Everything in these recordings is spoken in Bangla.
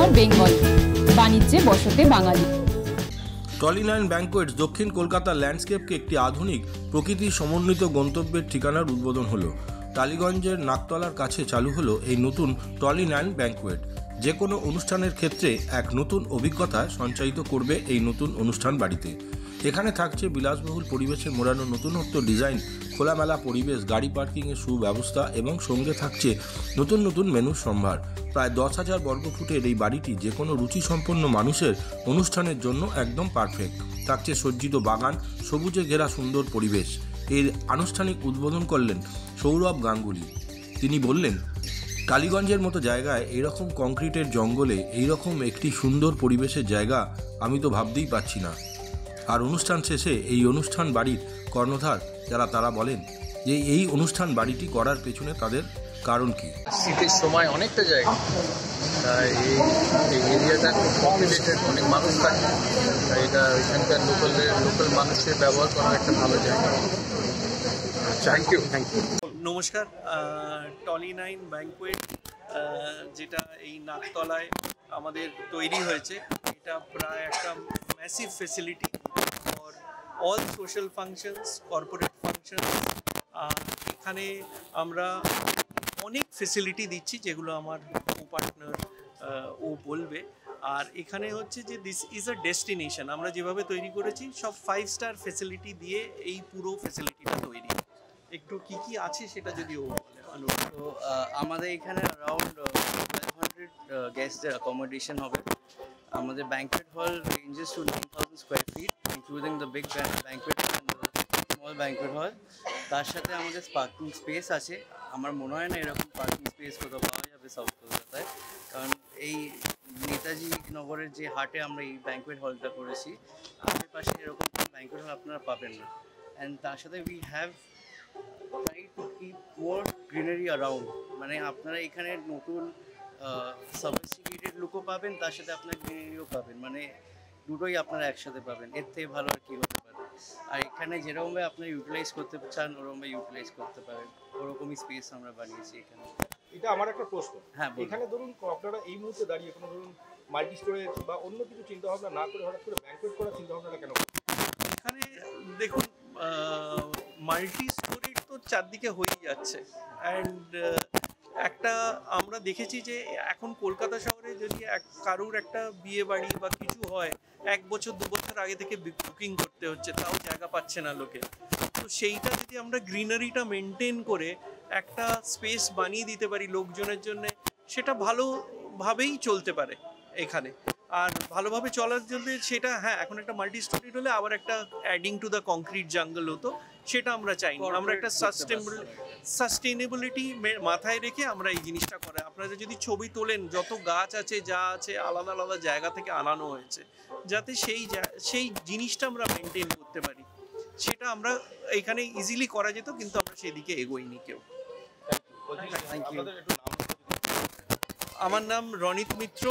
সুন্দর বেঙ্গল, বাণিজ্যে বসতে বাঙালি। টলি9 ব্যাংকোয়েটস দক্ষিণ কলকাতার ল্যান্ডস্কেপকে একটি আধুনিক প্রকৃতি সমন্বিত গন্তব্যের ঠিকানার উদ্বোধন হলো। টালিগঞ্জের নাকতলার কাছে চালু হলো এই নতুন টলি9 ব্যাংকোয়েট। যে কোনো অনুষ্ঠানের ক্ষেত্রে এক নতুন অভিজ্ঞতা সঞ্চারিত করবে এই নতুন অনুষ্ঠান বাড়িতে। এখানে থাকছে বিলাসবহুল পরিবেশে মোড়ানো নতুনত্ব ডিজাইন, খোলামেলা পরিবেশ, গাড়ি পার্কিংয়ের সুব্যবস্থা এবং সঙ্গে থাকছে নতুন নতুন মেনুর সম্ভার। প্রায় 10,000 বর্গফুটের এই বাড়িটি যে কোনো রুচিসম্পন্ন মানুষের অনুষ্ঠানের জন্য একদম পারফেক্ট। থাকছে সজ্জিত বাগান, সবুজে ঘেরা সুন্দর পরিবেশ। এর আনুষ্ঠানিক উদ্বোধন করলেন সৌরভ গাঙ্গুলি। তিনি বললেন, টালিগঞ্জের মতো জায়গায় এরকম কংক্রিটের জঙ্গলে এইরকম একটি সুন্দর পরিবেশের জায়গা আমি তো ভাবতেই পারছি না। আর অনুষ্ঠান শেষে এই অনুষ্ঠান বাড়ির কর্ণধার যারা তারা বলেন যে এই অনুষ্ঠান বাড়িটি করার পেছনে তাদের কারণ কি। শীতের সময় অনেকটা জায়গা, তাই এই এরিয়াটা খুব পপুলেটেড, অনেক মানুষ থাকে, তাই এটা এখানকার লোকাল মানুষের ব্যবহার করার একটা ভালো জায়গা। Thank you. নমস্কার। টলি9 ব্যাংকোয়েট যেটা এই নাকতলায় আমাদের তৈরি হয়েছে, এটা প্রায় একটা massive facility for all social functions, corporate functions. এখানে আমরা অনেক ফেসিলিটি দিচ্ছি যেগুলো আমার পার্টনার ও বলবে। আর এখানে হচ্ছে যে দিস ইজ আ ডেস্টিনেশন। আমরা যেভাবে তৈরি করেছি সব 5 স্টার ফেসিলিটি দিয়ে এই পুরো ফেসিলিটিটা তৈরি। একটু কি কি আছে সেটা যদি ও বলে। তো আমাদের এখানে অ্যারাউন্ড 1200 গেস্টদের অ্যাকোমোডেশন হবে। আমাদের banquet hall ranges to 9,000 square feet, including the big banquet and small banquet hall. তার সাথে আমাদের পার্কিং স্পেস আছে। আমার মনে হয় না এরকম পার্কিং স্পেস কোথাও পাওয়া যাবে সাউথ কলকাতায়, কারণ এই নেতাজি নগরের যে হাটে আমরা এই ব্যাংকুয়েট হলটা করেছি, আশেপাশে এরকম ব্যাংকুয়েট হল আপনারা পাবেন না। অ্যান্ড তার সাথে we have try to keep more greenery around, মানে আপনারা এখানে নতুন সফিস্টিকেটেড লুকও পাবেন, তার সাথে আপনার গ্রিনারিও পাবেন, মানে দুটোই আপনারা একসাথে পাবেন। এর থেকে ভালো আর কী হতে পারে। আর এখানে যেরকমভাবে আপনারা ইউটিলাইজ করতে চান ওরকমভাবে ইউটিলাইজ করতে পারেন, ওরকমই স্পেস আমরা বানিয়েছি এখানে। এটা আমার একটা প্রশ্ন। হ্যাঁ, এখানে ধরুন আপনারা এই মুহূর্তে দাঁড়িয়ে কোনো ধরুন মাল্টি স্টোরেজ বা অন্য কিছু চিন্তা ভাবনা না করে হঠাৎ করে ব্যাংকুয়েট করার চিন্তা ভাবনাটা কেন? এখানে দেখুন, মাল্টি স্টোরেজ তো চারদিকে হয়েই যাচ্ছে। অ্যান্ড একটা আমরা দেখেছি যে এখন কলকাতা শহরে যদি কারুর একটা বিয়ে বাড়ি বা কিছু হয়, 1 বছর 2 বছর আগে থেকে বুকিং করতে হচ্ছে, তাও জায়গা পাচ্ছে না লোকে। তো সেইটা যদি আমরা গ্রিনারিটা মেনটেন করে একটা স্পেস বানিয়ে দিতে পারি লোকজনের জন্য, সেটা ভালোভাবেই চলতে পারে এখানে। আর ভালোভাবে চলার জন্য সেটা, হ্যাঁ, এখন একটা মাল্টি স্টোরেজ হলে আবার একটা adding to the concrete jungle হতো, সেটা আমরা চাই না। আমরা একটা সাস্টেনেবিলিটি মাথায় রেখে আমরা এই জিনিসটা করে, আপনারা যদি ছবি তোলেন যত গাছ আছে যা আছে আলাদা আলাদা জায়গা থেকে আনানো হয়েছে, যাতে সেই জিনিসটা আমরা মেনটেন করতে পারি, সেটা আমরা এখানে ইজিলি করা যেত, কিন্তু আমরা সেদিকে এগোইনি কেউ। আমার নাম রনিত মিত্র,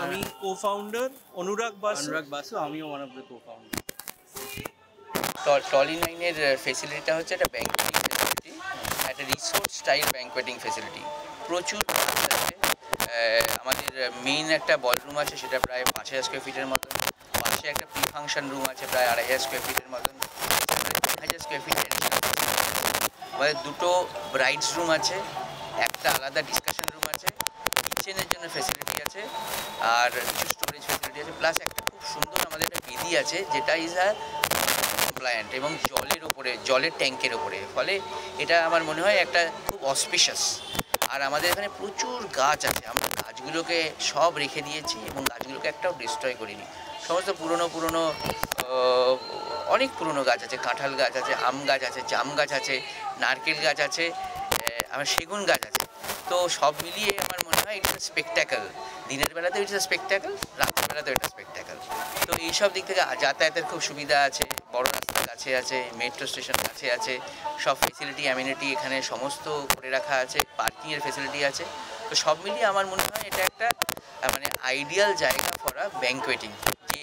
আমি কো-ফাউন্ডার। অনুরাগ বাসু, আমিও ওয়ান অফ দ্য কো-ফাউন্ডার। টলি9-এর ফেসিলিটিটা হচ্ছে একটা ব্যাংকুয়েটিং ফেসিলিটি, একটা রিসোর্ট স্টাইল ব্যাংকুয়েটিং ফেসিলিটি। প্রচুর আছে। আমাদের মেইন একটা বলরুম আছে, সেটা প্রায় 5,000 স্কোয়ার ফিটের মতন। পাশে একটা প্রি ফাংশন রুম আছে প্রায় 2,500 স্কোয়ার ফিটের মতন। 3,000 স্কোয়ার ফিটের আমাদের 2টো ব্রাইডস রুম আছে, একটা আলাদা ডিসকাশন রুম আছে, কিচেনের জন্য ফেসিলিটি আছে, আর কিছু স্টোরেজ ফেসিলিটি আছে। প্লাস একটা খুব সুন্দর আমাদের একটা বেদি আছে, যেটা ইজ আর কমপ্লায়েন্ট এবং জলের ট্যাঙ্কের ওপরে। ফলে এটা আমার মনে হয় একটা খুব অসপিশাস। আর আমাদের এখানে প্রচুর গাছ আছে, আমরা গাছগুলোকে সব রেখে দিয়েছি এবং গাছগুলোকে একটাও ডিস্ট্রয় করিনি। সমস্ত পুরনো অনেক পুরনো গাছ আছে, কাঁঠাল গাছ আছে, আম গাছ আছে, জাম গাছ আছে, নারকেল গাছ আছে, আমার সেগুন গাছ আছে। তো সব মিলিয়ে আমার মনে হয় এটা স্পেকট্যাকেল। দিনের বেলাতেও এটা স্পেকট্যাকেল, রাতের বেলাতেও এটা স্পেকট্যাকেল। তো এইসব দিক থেকে যাতায়াতের খুব সুবিধা আছে, বড় রাস্তা কাছে আছে, মেট্রো স্টেশন কাছে আছে, সব ফেসিলিটি অ্যামিনিটি এখানে সমস্ত করে রাখা আছে, পার্কিংয়ের ফেসিলিটি আছে। তো সব মিলিয়ে আমার মনে হয় এটা একটা মানে আইডিয়াল জায়গা ফর আ ব্যাংকুয়েটিং। যে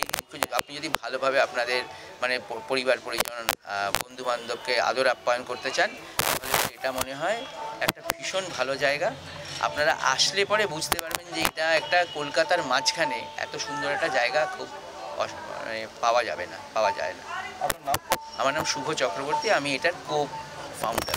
আপনি যদি ভালোভাবে আপনাদের মানে পরিবার পরিজন বন্ধুবান্ধবকে আদর আপ্যায়ন করতে চান, তাহলে এটা মনে হয় একটা ভীষণ ভালো জায়গা। আপনারা আসলে পরে বুঝতে পারবেন যে এটা একটা কলকাতার মাঝখানে এত সুন্দর একটা জায়গা খুব মানে পাওয়া যায় না। আপনার নাম? আমার নাম শুভ চক্রবর্তী, আমি এটার কো ফাউন্ডার।